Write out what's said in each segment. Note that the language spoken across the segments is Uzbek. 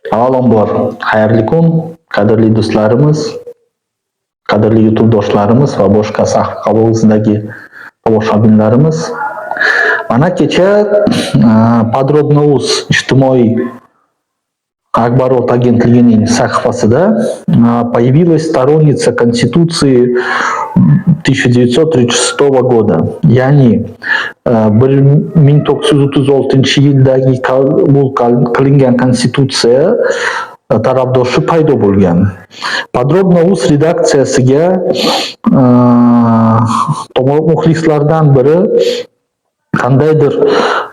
Avvalambor, xayrli kun, qadrli do'stlarimiz, qadrli YouTube do'stlarimiz va boshqa sahif qabulisidagi tomoshabinlarimiz. Mana kecha Podrobno.uz ijtimoiy axborot agentligining sahifasida появилась сторонница Конституции 1936 года. Ya'ni 1936-yildagi qabul qilingan konstitutsiya tarafdoshi paydo bo'lgan. Podrobno.uz redaksiyasiga muxlislardan biri qandaydir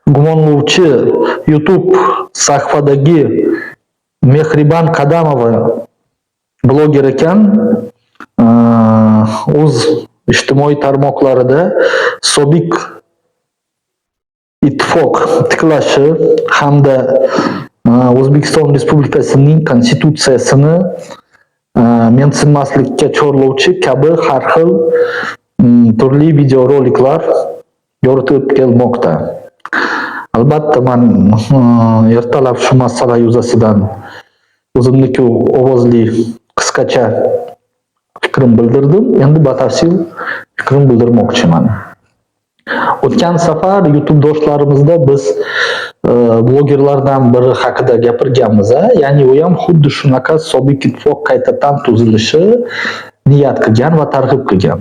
gumonlovchi YouTube sahifadagi Mehribon Qadamova bloger ekan, o'z ijtimoiy tarmoqlarida Sobiq ittifoq tiklashi hamda O'zbekiston Respublikasining konstitutsiyasini mensimaslikka chorlovchi kabi har xil turli videoroliklar yoritib kelmoqda. Albatta, men ertalab shu masala yuzasidan o'zimniki ovozli qisqacha fikrim bildirdim. Endi batafsil fikrim bildirmoqchiman. O'tgan safar YouTube do'stlarimizda biz blogerlardan biri haqida gapirganmiz, ya'ni u ham xuddi shunaqa Sobiq ittifoq qaytadan tuzilishi niyat qilgan va targ'ib qilgan.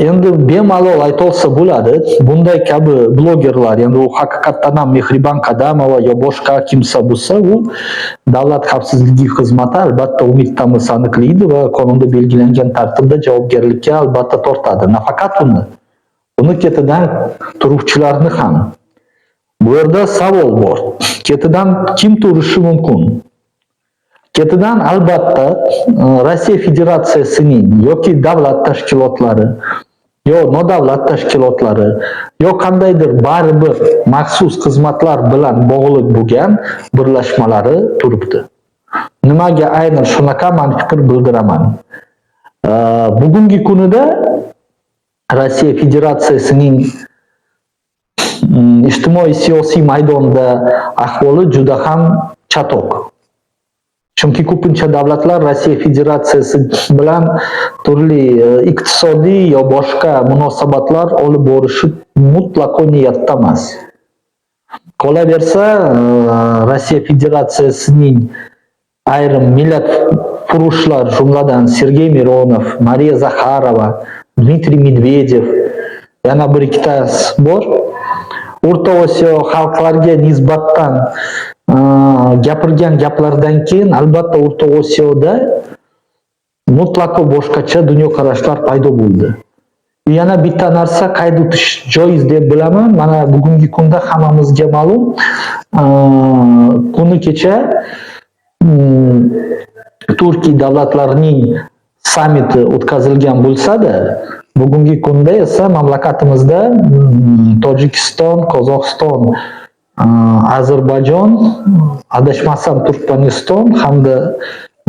Endi bemalol aytolsa bo'ladi, bunday kabi blogerlar, endi u haqiqatdan ham Mehribon Qadamova yo boshqa kimsa bo'lsa, u davlat xavfsizligi xizmati albatta umidamiz aniqlaydi va qonunda belgilangan tartibda javobgarlikka albatta tortadi. Nafaqat uni ketidan turuvchilarni ham. Bu yerda savol bor. Ketidan kim turishi mumkin? Ketidan albatta Rossiya Federatsiyasining yoki davlat tashkilotlari, yo nodavlat tashkilotlari, yo qandaydir baribir maxsus xizmatlar bilan bog'liq bo'lgan birlashmalari turibdi. Nimaga aynan shunaqa men fikr bildiraman? Bugungi kunida Rossiya Federatsiyasining ijtimoiy siyosiy maydonda ahvoli juda ham chatoq. Chunki ko'pincha davlatlar Rossiya Federatsiyasi bilan turli iqtisodiy yo boshqa munosabatlar olib borishib mutlaqo niyatda emas. Qolaversa, Rossiya Federatsiyasining ayrim millatfurushlar, jumladan Sergey Mironov, Mariya Zakharova, Dmitriy Medvedev, yana bir ikkitasi bor. O'rta Osiyo xalqlariga nisbatan gapirgan gaplardan keyin albatta O'rta Osiyoda mutlaqo boshqacha dunyoqarashlar paydo bo'ldi. Yana bitta narsa qayd etish joiz deb bilaman. Mana bugungi kunda hammamizga ma'lum, kuni kecha Turkiya davlatlarining sammiti o'tkazilgan bo'lsa-da, bugungi kunda esa mamlakatimizda Tojikiston, Qozog'iston, Ozarbayjon, adashmasam Turkmaniston hamda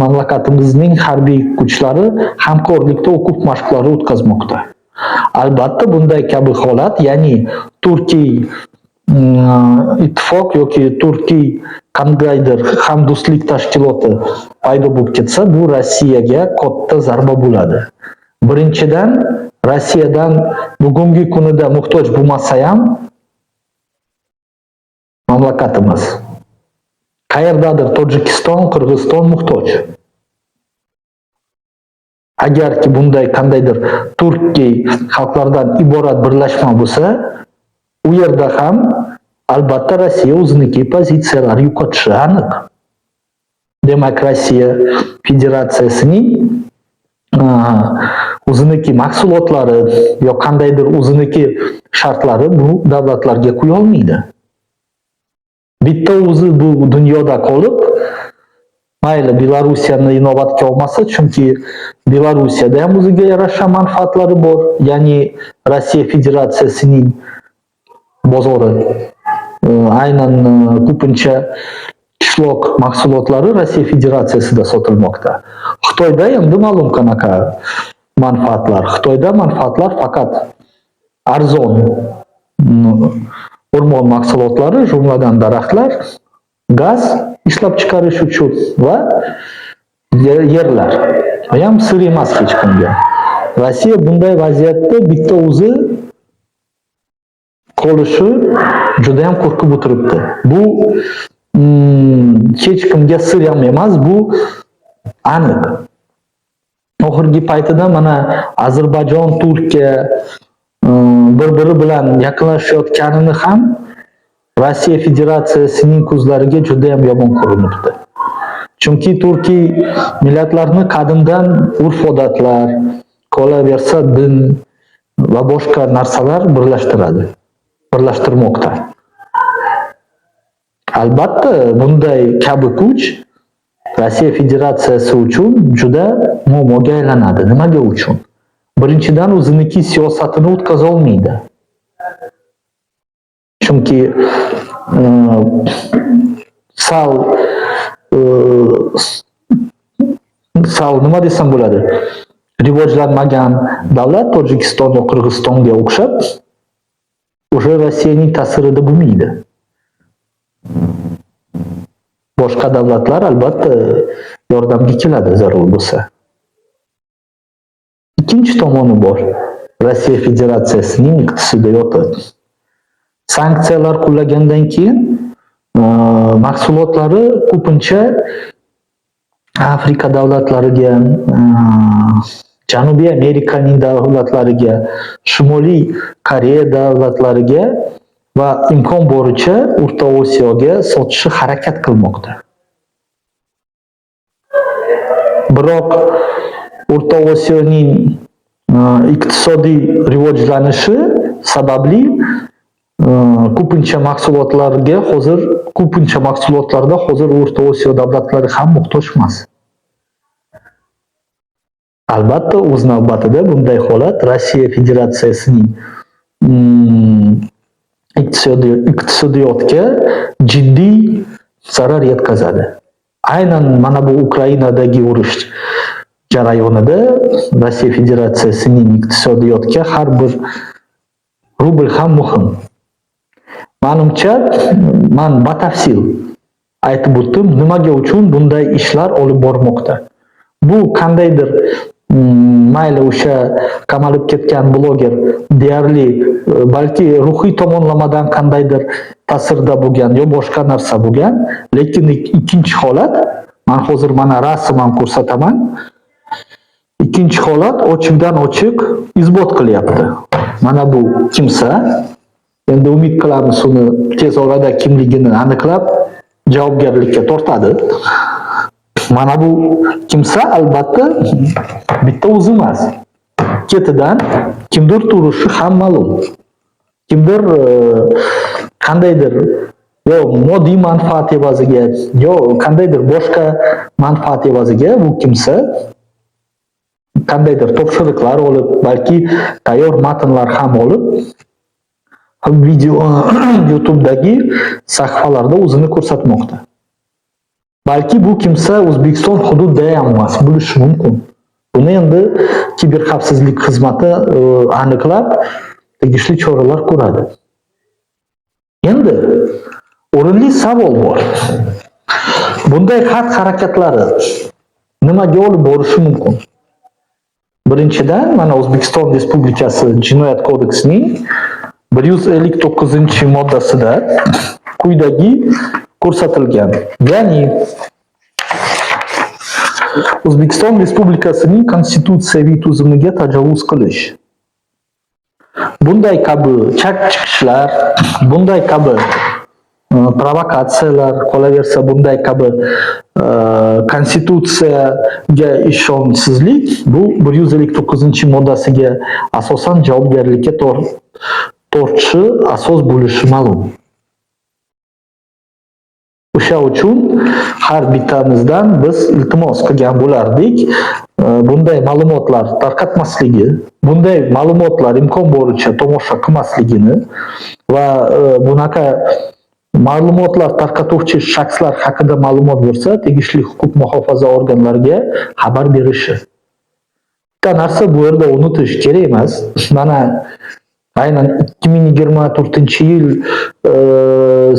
mamlakatimizning harbiy kuchlari hamkorlikda o'quv mashqlari o'tkazmoqda. Albatta bunday kabi holat, ya'ni Turkiya ittifoq yoki Turkiya qandaydir hamdo'stlik tashkiloti paydo bo'lib ketsa, bu Rossiyaga katta zarba bo'ladi. Birinchidan, Rossiyadan bugungi kunida muhtoj bo'lmasa ham mamlakatimiz. Qayerdadir Tojikiston, Qirg'iziston muhtoj. Agarki bunday qandaydir Turkiya xalqlardan iborat birlashma bo'lsa, u yerda ham albatta Rossiya o'ziniki pozitsiyalari yo'qotishi aniq. Demak, Rossiya Federatsiyasining o'ziniki mahsulotlari yo qandaydir o'ziniki shartlari bu davlatlarga qo'ya olmaydi. Bitta o'zi bu dunyoda qolib, mayli Belarusiyani inobatga olmasa, chunki Belarusiyada ham o'ziga yarasha manfaatlari bor, ya'ni Rossiya Federatsiyasining bozori. Aynan ko'pincha qishloq mahsulotlari Rossiya Federatsiyasida sotilmoqda. Xitoyda endi ma'lum qanaqa manfaatlar. Xitoyda manfaatlar faqat arzon o'rmon mahsulotlari, jumladan daraxtlar gaz ishlab chiqarish uchun va yerlar. Ham sir emas hech kimga. Rossiya bunday vaziyatda bitta o'zi qolishi juda ham qo'rqib o'tiribdi. Bu hech kimga sir ham emas, bu aniq. Oxirgi paytida mana Ozarbayjon, Turkiya bir-biri bilan yaqinlashayotganini ham Rossiya Federatsiyasining ko'zlariga juda ham yomon ko'rinibdi. Chunki Turkiy millatlarni qadimdan urf-odatlar, qolaversa din va boshqa narsalar birlashtirmoqda. Albatta, bunday kabi kuch Rossiya Federatsiyasi uchun juda muammoga aylanadi. Nimaga uchun? Birinchidan, o'ziniki siyosatini o'tkaza olmaydi. Chunki sal nima desam bo'ladi? Rivojlanmagan davlat Tojikiston va Qirg'izistonga o'xshab o'sha Rossiyaning ta'sirida bo'lmaydi. Boshqa davlatlar albatta yordamga keladi zarur bo'lsa. Ikkinchi tomoni bor. Rossiya Federatsiyasining iqtisodiyoti. Sanksiyalar qo'llagandan keyin mahsulotlari ko'pincha Afrika davlatlariga, Janubiy Amerikaning davlatlariga, Shimoliy Koreya davlatlariga va imkon boricha O'rta Osiyoga sotishi harakat qilmoqda. Biroq O'rta Osiyoning iqtisodiy rivojlanishi sababli ko'pincha mahsulotlarda hozir O'rta Osiyo davlatlari ham muhtoj emas. Albatta, o'z navbatida bunday holat Rossiya Federatsiyasining iqtisodiyotga jiddiy zarar yetkazadi. Aynan mana bu Ukrainadagi urush jarayonida Rossiya Federatsiyasining iqtisodiyotga har bir rubl ham muhim. Manimcha, men batafsil aytib o'tdim, nimaga uchun bunday ishlar olib bormoqda. Bu qandaydir mayli o'sha qamalib ketgan bloger deyarli balki ruhiy tomonlamadan qandaydir ta'sirda bo'lgan yo boshqa narsa bo'lgan, lekin ikkinchi holat, men hozir mana rasm ham ko'rsataman. Ikkinchi holat ochiqdan ochiq isbot qilyapti. Mana bu kimsa, endi umid qilamiz uni tez orada kimligini aniqlab javobgarlikka tortadi. Mana bu kimsa albatta bitta o'zi emas. Ketidan kimdir turishi ham ma'lum. Kimdir qandaydir yo moddiy manfaat evaziga, yo qandaydir boshqa manfaat evaziga bu kimsa qandaydir topshiriqlar olib, balki tayyor matnlar ham olib, video YouTube'dagi sahifalarda o'zini ko'rsatmoqda. Balki bu kimsa O'zbekiston hududida ham emas bo'lishi mumkin. Buni endi kiberxavfsizlik xizmati aniqlab, tegishli choralar ko'radi. Endi o'rinli savol bor. Bunday xatti-harakatlari nimaga olib borishi mumkin? Birinchidan, mana O'zbekiston Respublikasi Jinoyat kodeksining 159-moddasida quyidagi ko'rsatilgan. Ya'ni O'zbekiston Respublikasining konstitutsiyaviy tuzumiga tajovuz qilish. Bunday kabi chak-chiqishlar, bunday kabi provokatsiyalar, qolaversa bunday kabi konstitutsiyaga ishonchsizlik bu 159-moddasiga asosan javobgarlikka tortishi asos bo'lishi ma'lum. O'sha uchun har bittamizdan biz iltimos qilgan bo'lardik, bunday ma'lumotlar tarqatmasligi, bunday ma'lumotlar imkon boricha tomosha qilmasligini va bunaqa ma'lumotlar tarqatuvchi shaxslar haqida ma'lumot bo'lsa, tegishli huquq muhofaza organlariga xabar berishi. Bitta narsa bu yerda unutish kerak emas. Mana aynan 2024-yil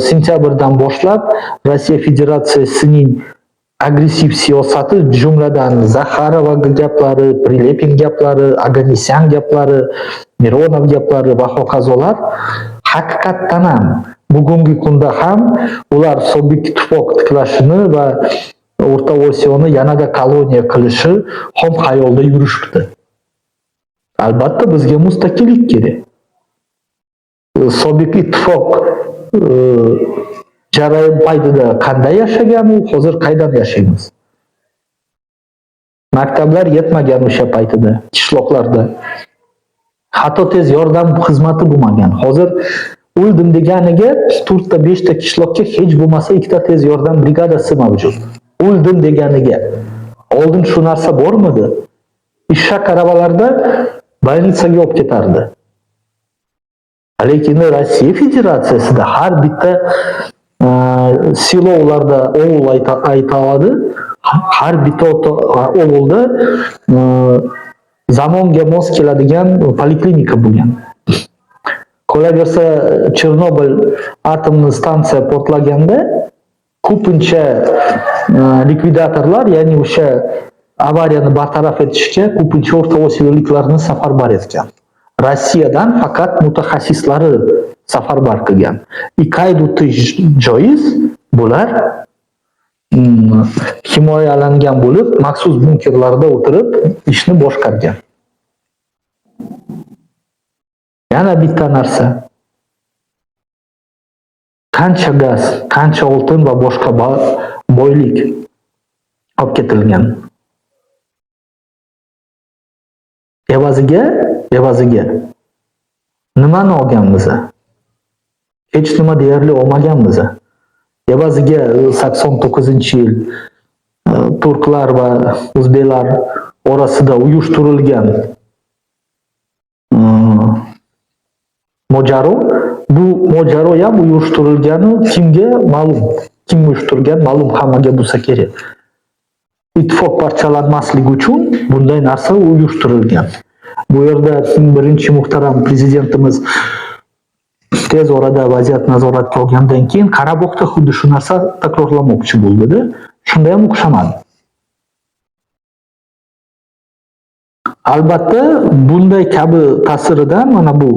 sentyabrdan boshlab Rossiya Federatsiyasining agressiv siyosati, jumladan Zaxarova gaplari, Prilepin gaplari, Oganisyan gaplari, Mironov gaplari va hokazolar haqiqatdan ham bugungi kunda ham ular sobiq ittifoq tiklashini va O'rta Osiyoni yanada koloniya qilishi xom xayolda yurishibdi. Albatta bizga mustaqillik kerak. Sobiq ittifoq jarayon paytida qanday yashagan, hozir qaydan yashaymiz? Maktablar yetmagan o'sha paytida, qishloqlarda. Hatto tez yordam xizmati bo'lmagan. Hozir o'ldim deganiga 4 ta 5 ta qishloqqa hech bo'lmasa 2 ta tez yordam brigadasi mavjud. O'ldim deganiga. Oldin shu narsa bormidi? Ishak aravalarda больницаga olib ketardi. Lekin Rossiya Federatsiyasida har bitta silovlarda ovul aytadi. Har bitta ovulda zamonga mos keladigan poliklinika bo'lgan. Qolaversa Chernobil atomli stansiya portlaganda ko'pincha likvidatorlar, ya'ni o'sha avariyani bartaraf etishga ko'pincha O'rta Osiyoliklarni safarbar etgan. Rossiyadan faqat mutaxassislari safarbar qilgan. Qayd etish joiz, bular himoyalangan bo'lib, maxsus bunkerlarda o'tirib ishni boshqargan. Yana bitta narsa. Qancha gaz, qancha oltin va boshqa boylik olib ketilgan. Evaziga nimani olganmiz? Hech nima deyarli olmaganmiz. Evaziga 89-yil turklar va o'zbeklar orasida uyushtirilgan mojaro, bu mojaro ham uyushtirilgani kimga ma'lum, kim uyushtirgan ma'lum hammaga bo'lsa kerak. Ittifoq parchalanmasligi uchun bunday narsa uyushtirilgan. Bu yerda birinchi muhtaram prezidentimiz tez orada vaziyat nazoratga olgandan keyin Qarabog'da xuddi shu narsa takrorlamoqchi bo'ldi-da, shunda ham o'xshamadi. Albatta, bunday kabi ta'siridan mana bu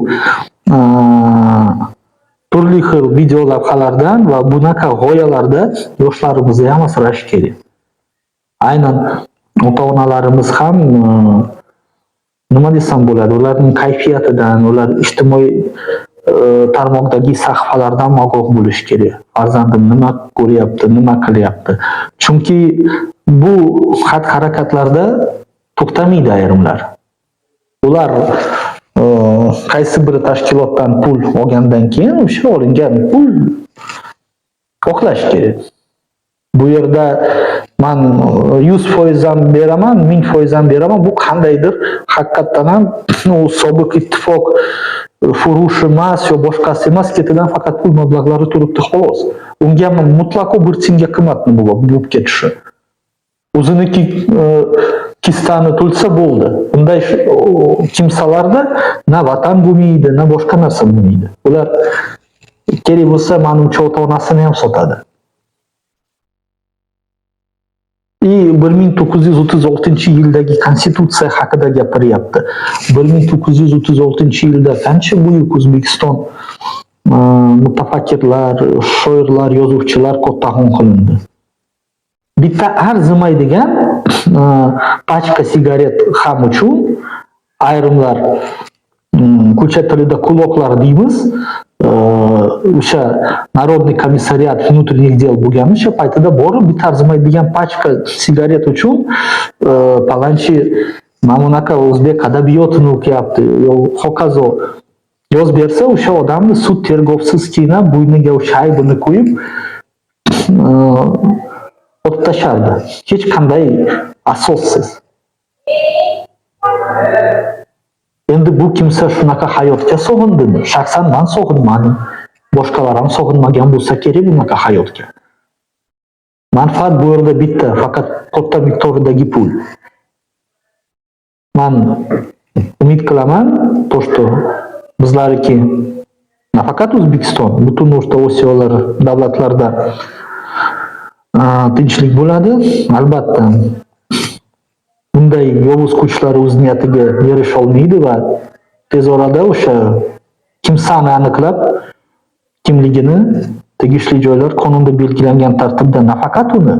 turli xil video lavhalardan va bunaqa g'oyalarda yoshlarimizni ham asrash kerak. Aynan ota-onalarimiz ham nima desam bo'ladi, ularning kayfiyatidan, ular ijtimoiy tarmoqdagi sahifalardan ogoh bo'lish kerak. Farzandim nima ko'ryapti, nima qilyapti. Chunki bu xatti-harakatlarda to'xtamaydi ayrimlar. Ular qaysi bir tashkilotdan pul olgandan keyin o'sha olingan pul oqlash kerak. Bu yerda man 100% ham beraman, 1000% ham beraman. Bu qandaydir haqiqatdan ham u sobiq ittifoq furush emas yo boshqasi emas, ketidan faqat pul mablag'lari turibdi xolos. Unga mutlaqo bir tiyinga qimmatni bo'lib ketishi. O'ziniki kistani tulsa bo'ldi. Bunday kimsalarda na vatan bo'lmaydi, na boshqa narsa bo'lmaydi. Ular kerak bo'lsa menimcha ota-onasini ham sotadi. 1936-yildagi konstitutsiya haqida gapiryapti. 1936-yilda qancha buyuk O'zbekiston mutafakkirlar, shoirlar, yozuvchilar qatnashgan qilindi. Bitta arzimaydigan pachka sigaret ham uchun ayrimlar ko'cha tilida quloqlar deymiz, o'sha Народный комиссариат внутренних дел bo'lgan o'sha paytida borib bitta arzimaydigan pachka sigaret uchun palanchi mana bunaqa o'zbek adabiyotini o'qiyapti, hokazo yoz bersa o'sha odamni sud tergovsiz qiynab bo'yniga o'sha aybini qo'yib otib tashardi. Hech qanday asossiz. Endi bu kimsa shunaqa hayotga sog'indimi? Shaxsan men sog'inmadim. Boshqalar ham sog'inmagan bo'lsa kerak bunaqa hayotga. Manfaat bu yerda bitta, faqat katta miqdordagi pul. Men umid qilaman, to, что bizlariki nafaqat O'zbekiston, butun O'rta Osiyolar davlatlarda tinchlik bo'ladi. Albatta, bunday yovuz kuchlar o'z niyatiga erisha olmaydi va tez orada o'sha kimsani aniqlab, kimligini tegishli joylar qonunda belgilangan tartibda nafaqat uni,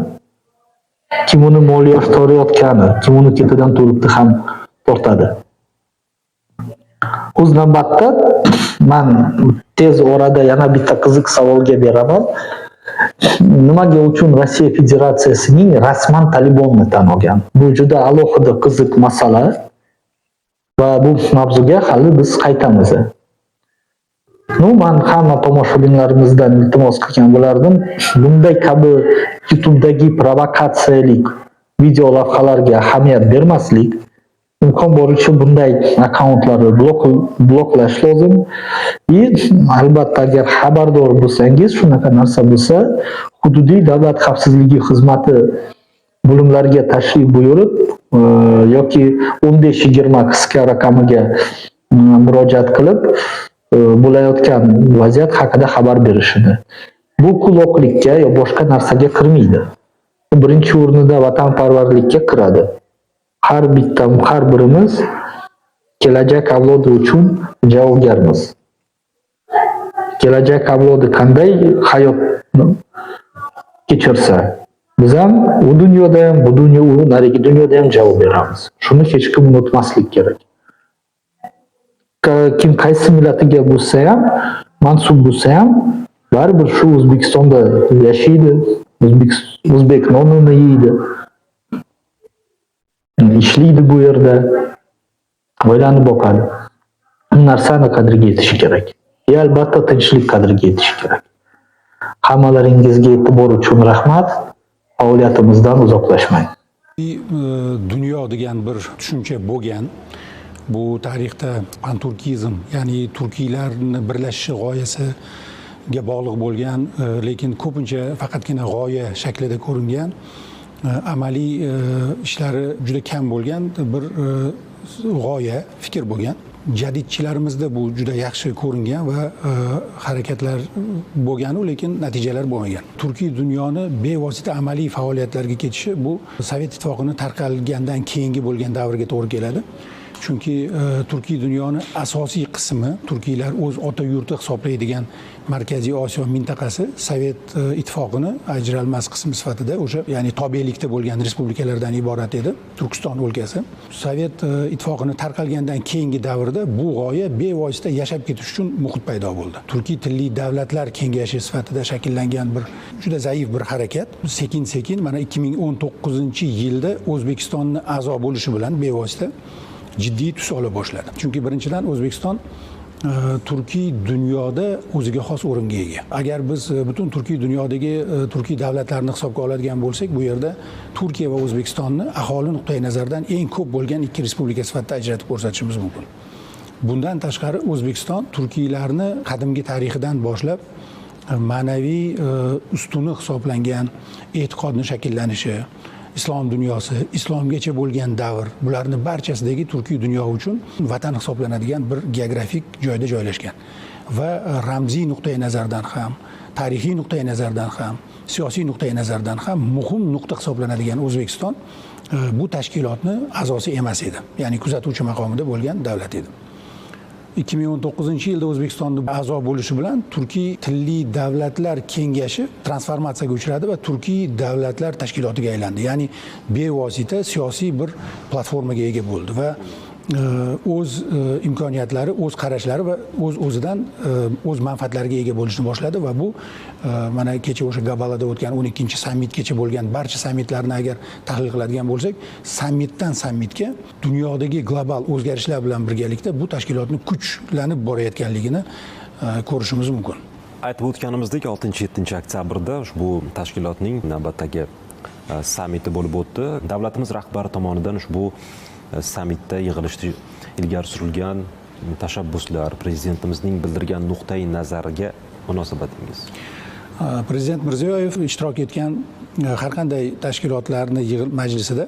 kim uni moliyalashtirayotgani, kim uni ketidan to'libdi ham tortadi. O'z navbatda men tez orada yana bitta qiziq savolga beraman. Nimaga uchun Rossiya Federatsiyasining rasman Talibonni tan olgan? Bu juda alohida qiziq masala va bu mavzuga hali biz qaytamiz. Men hamma tomoshabinlarimizdan iltimos qilgan bo'lardim, bunday kabi YouTube'dagi provokatsiyalik video lavhalarga ahamiyat bermaslik, imkon boricha bunday akkauntlarni bloklash lozim. Albatta, agar xabardor bo'lsangiz, shunaqa narsa bo'lsa, hududiy davlat xavfsizligi xizmati bo'limlariga tashrif buyurib yoki 1520 qisqa raqamiga murojaat qilib bo'layotgan vaziyat haqida xabar berishadi. Bu quloqlikka yo boshqa narsaga kirmaydi. Birinchi o'rinda vatanparvarlikka kiradi. Har birimiz kelajak avlodi uchun javobgarmiz. Kelajak avlodi qanday hayot kechirsa, biz ham u dunyoda ham, bu dunyo, narigi dunyoda ham javob beramiz. Shuni hech kim unutmaslik kerak. Kim qaysi millatiga bo'lsa ham, mansub bo'lsa ham, baribir shu O'zbekistonda yashaydi, o'zbek nonini yeydi, ishlaydi bu yerda, oilani boqadi. Bu narsani qadriga yetishi kerak. Albatta, tinchlik qadriga yetishi kerak. Hammalaringizga e'tibor uchun rahmat. Faoliyatimizdan uzoqlashmang. Dunyo degan bir tushuncha bo'lgan. Bu tarixda panturkizm, ya'ni turkiylarni birlashishi g'oyasiga bog'liq bo'lgan, lekin ko'pincha faqatgina g'oya shaklida ko'ringan, amaliy ishlari juda kam bo'lgan bir g'oya, fikr bo'lgan. Jadidchilarimizda bu juda yaxshi ko'ringan va harakatlar bo'lgan-u, lekin natijalar bo'lmagan. Turkiy dunyoni bevosita amaliy faoliyatlarga ketishi bu Sovet ittifoqini tarqalgandan keyingi bo'lgan davrga to'g'ri keladi. Chunki Turkiy dunyoni asosiy qismi, turkiylar o'z ota yurti hisoblaydigan Markaziy Osiyo mintaqasi Sovet ittifoqini ajralmas qismi sifatida o'sha, ya'ni tobelikda bo'lgan respublikalardan iborat edi Turkiston o'lkasi. Sovet ittifoqini tarqalgandan keyingi davrda bu g'oya bevosita yashab ketish uchun muhit paydo bo'ldi. Turkiy tilli davlatlar kengashi sifatida shakllangan bir juda zaif bir harakat sekin-sekin mana 2019-yilda O'zbekistonni a'zo bo'lishi bilan bevosita jiddiy tus ola boshladi. Chunki birinchidan O'zbekiston Turkiy dunyoda o'ziga xos o'ringa ega. Agar biz butun Turkiy dunyodagi turkiy davlatlarni hisobga oladigan bo'lsak, bu yerda Turkiya va O'zbekistonni aholi nuqtai nazaridan eng ko'p bo'lgan ikki respublika sifatida ajratib ko'rsatishimiz mumkin. Bundan tashqari O'zbekiston turkiylarni qadimgi tarixidan boshlab ma'naviy ustuni hisoblangan e'tiqodni shakllanishi, islom dunyosi, islomgacha bo'lgan davr, bularni barchasidagi Turkiy dunyo uchun vatan hisoblanadigan bir geografik joyda joylashgan va ramziy nuqtai nazardan ham, tarixiy nuqtai nazardan ham, siyosiy nuqtai nazardan ham muhim nuqta hisoblanadigan O'zbekiston bu tashkilotni a'zosi emas edi. Ya'ni kuzatuvchi maqomida bo'lgan davlat edi. 2019-yilda O'zbekistonning a'zo bo'lishi bilan Turkiy tilli davlatlar kengashi transformatsiyaga uchradi va Turkiy davlatlar tashkilotiga aylandi. Ya'ni bevosita siyosiy bir platformaga ega bo'ldi va o'z imkoniyatlari, o'z qarashlari va o'zidan o'z manfaatlariga ega bo'lishni boshladi va bu mana kecha o'sha Gabalada o'tgan 12-sammitgacha bo'lgan barcha sammitlarni agar tahlil qiladigan bo'lsak, sammitdan sammitga dunyodagi global o'zgarishlar bilan birgalikda bu tashkilotning kuchlanib borayotganligini ko'rishimiz mumkin. Aytib o'tganimizdek 6-7 oktyabrda ushbu tashkilotning navbatdagi sammiti bo'lib o'tdi. Davlatimiz rahbari tomonidan ushbu sammitda yig'ilishda ilgari surilgan tashabbuslar, prezidentimizning bildirgan nuqtai nazariga munosabatingiz? Prezident Mirziyoyev ishtirok etgan har qanday tashkilotlarning majlisida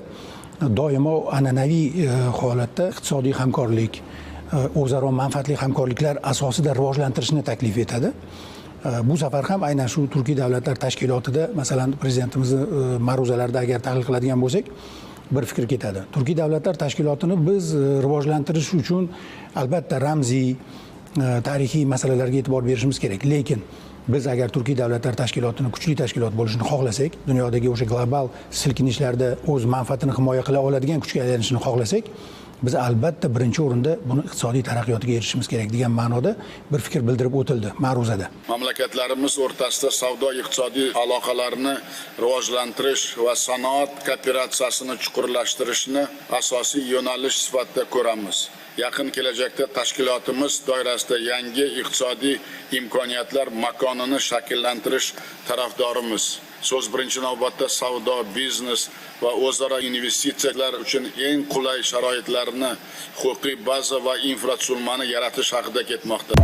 doimo an'anaviy holatda iqtisodiy hamkorlik, o'zaro manfaatli hamkorliklar asosida rivojlantirishni taklif etadi. Bu safar ham aynan shu Turkiy davlatlar tashkilotida, masalan, prezidentimizni ma'ruzalarida agar tahlil qiladigan bo'lsak, bir fikr ketadi. Turkiy davlatlar tashkilotini biz rivojlantirish uchun albatta ramziy, tarixiy masalalarga e'tibor berishimiz kerak. Lekin biz agar Turkiy davlatlar tashkilotini kuchli tashkilot bo'lishini xohlasak, dunyodagi o'sha global silkinishlarda o'z manfaatini himoya qila oladigan kuchga aylanishini xohlasak, biz albatta birinchi o'rinda buni iqtisodiy taraqqiyotiga erishishimiz kerak degan ma'noda bir fikr bildirib o'tildi ma'ruzada. Mamlakatlarimiz o'rtasida savdo-iqtisodiy aloqalarni rivojlantirish va sanoat kooperatsiyasini chuqurlashtirishni asosiy yo'nalish sifatida ko'ramiz. Yaqin kelajakda tashkilotimiz doirasida yangi iqtisodiy imkoniyatlar makonini shakllantirish tarafdorimiz. So'z birinchi navbatda savdo, biznes va o'zaro investitsiyalar uchun eng qulay sharoitlarni, huquqiy baza va infratuzilmani yaratish haqida ketmoqda.